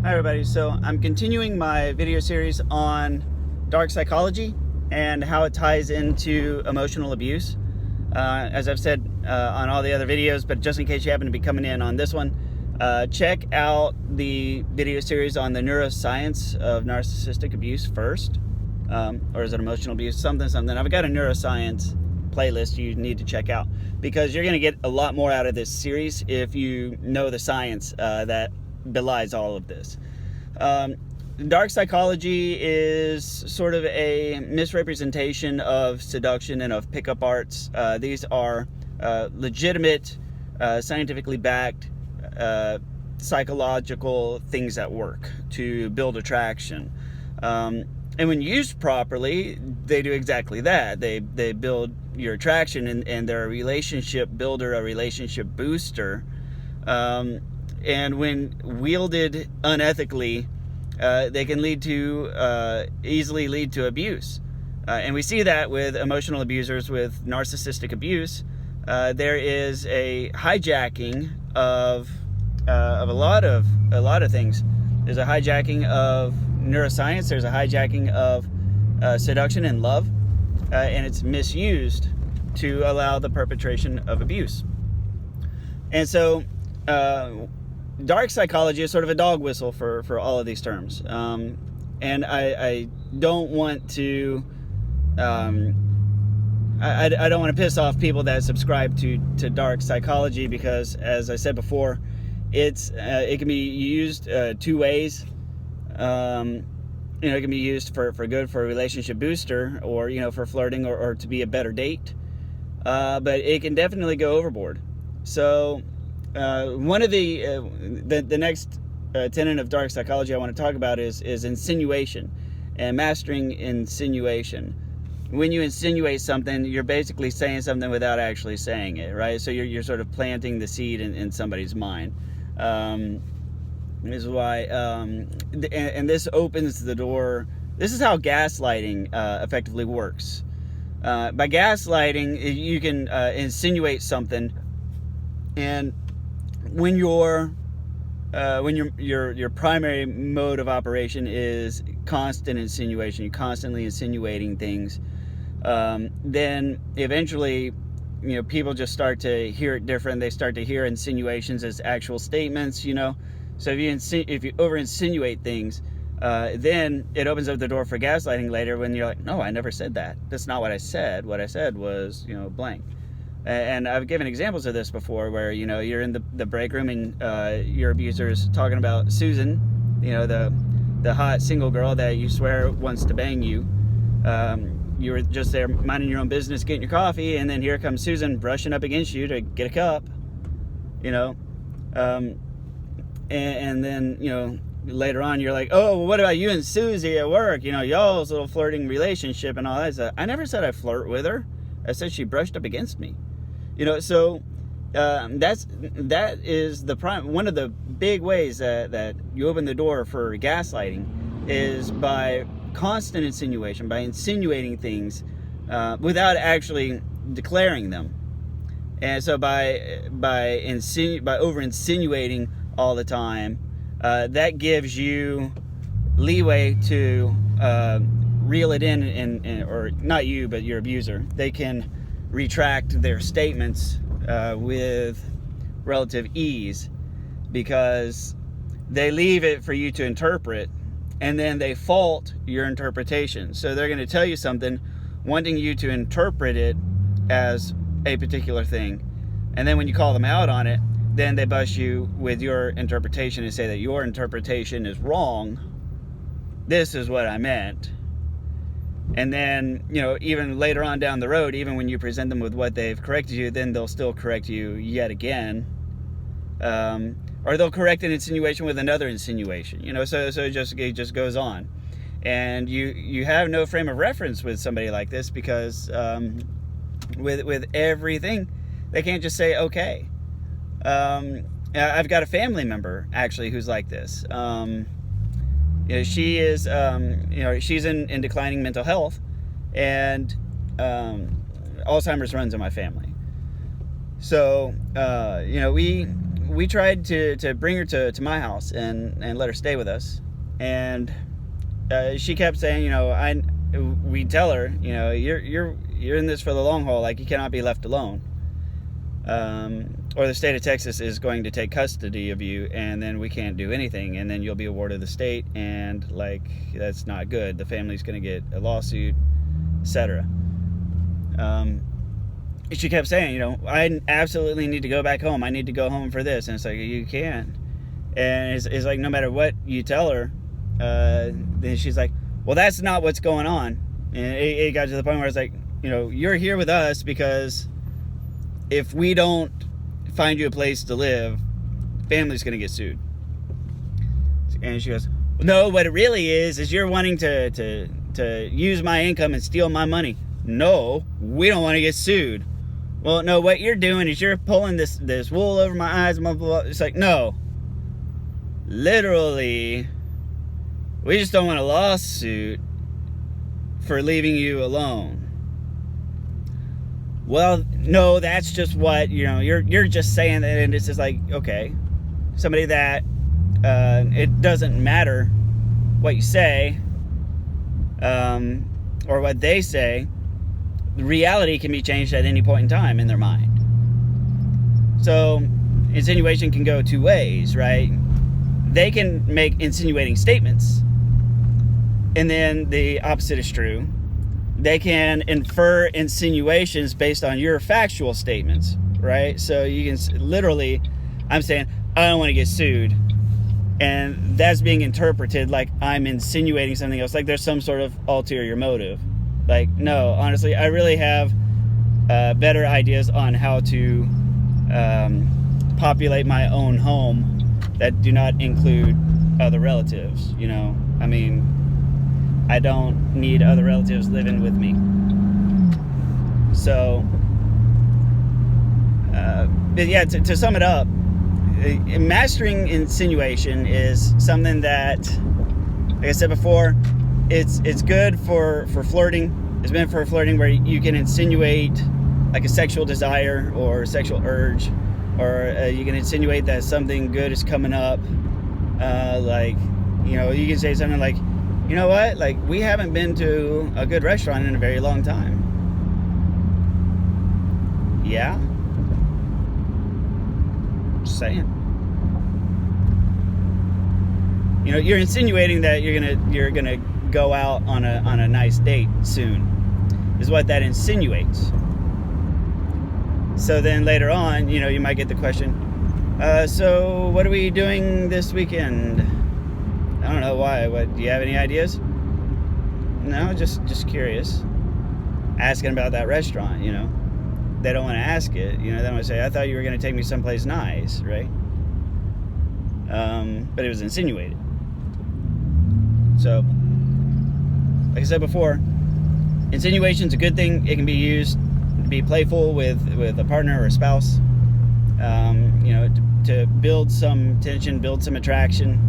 Hi everybody, so I'm continuing my video series on dark psychology and how it ties into emotional abuse. As I've said on all the other videos, but just in case you happen to be coming in on this one, check out the video series on the neuroscience of narcissistic abuse first. Or is it emotional abuse? Something. I've got a neuroscience playlist you need to check out because you're going to get a lot more out of this series if you know the science that belies all of this. Dark psychology is sort of a misrepresentation of seduction and of pickup arts. These are legitimate, scientifically backed psychological things that work to build attraction. And when used properly, they do exactly that. They build your attraction, and they're a relationship builder, a relationship booster. And when wielded unethically, they can easily lead to abuse. And we see that with emotional abusers, with narcissistic abuse. There is a hijacking of a lot of things. There's a hijacking of neuroscience. There's a hijacking of seduction and love, and it's misused to allow the perpetration of abuse. And so dark psychology is sort of a dog whistle for all of these terms. And I don't want to I don't want to piss off people that subscribe to dark psychology, because, as I said before, it can be used two ways. It can be used for good, for a relationship booster, or for flirting, or to be a better date. But it can definitely go overboard. So one of the next tenet of dark psychology I want to talk about is insinuation, and mastering insinuation. When you insinuate something, you're basically saying something without actually saying it, right? So you're sort of planting the seed in somebody's mind. This is why, and this opens the door. This is how gaslighting effectively works. By gaslighting, you can insinuate something, and when your primary mode of operation is constant insinuation, you're constantly insinuating things, then eventually, people just start to hear it different. They start to hear insinuations as actual statements. So if you over insinuate things, then it opens up the door for gaslighting later, when you're like, no, I never said that. That's not what I said. What I said was, blank. And I've given examples of this before, where you're in the break room, and your abuser's talking about Susan, the hot single girl that you swear wants to bang you. You were just there minding your own business, getting your coffee, and then here comes Susan brushing up against you to get a cup. And then later on you're like, oh, well, what about you and Susie at work? Y'all's little flirting relationship and all that stuff. I never said I flirt with her. I said she brushed up against me. So that is one of the big ways that you open the door for gaslighting, is by constant insinuation, by insinuating things without actually declaring them. And so by over insinuating all the time, that gives you leeway to reel it in, or not you, but your abuser. They can retract their statements with relative ease, because they leave it for you to interpret, and then they fault your interpretation. So they're going to tell you something, wanting you to interpret it as a particular thing, and then when you call them out on it, then they bust you with your interpretation and say that your interpretation is wrong. This is what I meant. And then, even later on down the road, even when you present them with what they've corrected you, then they'll still correct you yet again. Or they'll correct an insinuation with another insinuation. So it just goes on. And you have no frame of reference with somebody like this, because with everything, they can't just say okay. I've got a family member actually who's like this. She is, she's in declining mental health, and Alzheimer's runs in my family. So, we tried to bring her to my house and let her stay with us, and she kept saying, we tell her, you're in this for the long haul, like you cannot be left alone, or the state of Texas is going to take custody of you, and then we can't do anything, and then you'll be a ward of the state, and like that's not good. The family's going to get a lawsuit, etc. She kept saying, I absolutely need to go back home. I need to go home for this. And it's like, you can't. And it's like, no matter what you tell her, then she's like, well, that's not what's going on. And it got to the point where it's like, you're here with us because if we don't find you a place to live, family's going to get sued. And she goes, no, what it really is you're wanting to use my income and steal my money. No, we don't want to get sued. Well, no, what you're doing is you're pulling this wool over my eyes, blah, blah, blah. It's like, no. Literally, we just don't want a lawsuit for leaving you alone. Well, no, that's just what, you're just saying that, and it's just like, okay. Somebody that, it doesn't matter what you say, or what they say, the reality can be changed at any point in time in their mind. So, insinuation can go two ways, right? They can make insinuating statements, and then the opposite is true. They can infer insinuations based on your factual statements, right? So you can literally, I'm saying, I don't want to get sued, and that's being interpreted like I'm insinuating something else, like there's some sort of ulterior motive. Like, no, honestly, I really have better ideas on how to populate my own home that do not include other relatives, I mean, I don't need other relatives living with me. So, but yeah, to sum it up, mastering insinuation is something that, like I said before, it's good for flirting. It's meant for flirting, where you can insinuate like a sexual desire or sexual urge, or you can insinuate that something good is coming up. Like, you can say something like, you know what? Like, we haven't been to a good restaurant in a very long time. Yeah? Just saying. You're insinuating that you're gonna go out on a nice date soon, is what that insinuates. So then later on, you might get the question, so what are we doing this weekend? I don't know, why? What, do you have any ideas? No, just curious. Asking about that restaurant, They don't want to ask it, They want to say, I thought you were going to take me someplace nice, right? But it was insinuated. So, like I said before, insinuation's a good thing. It can be used to be playful with a partner or a spouse, to build some tension, build some attraction.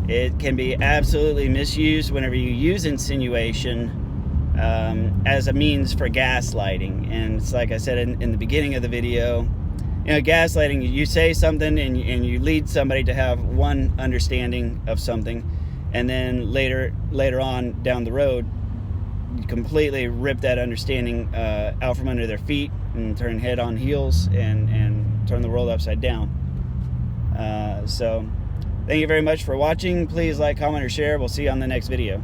It can be absolutely misused whenever you use insinuation as a means for gaslighting. And it's like I said in the beginning of the video, gaslighting, you say something and you lead somebody to have one understanding of something, and then later on down the road, you completely rip that understanding out from under their feet and turn head on heels and turn the world upside down. So thank you very much for watching. Please like, comment, or share. We'll see you on the next video.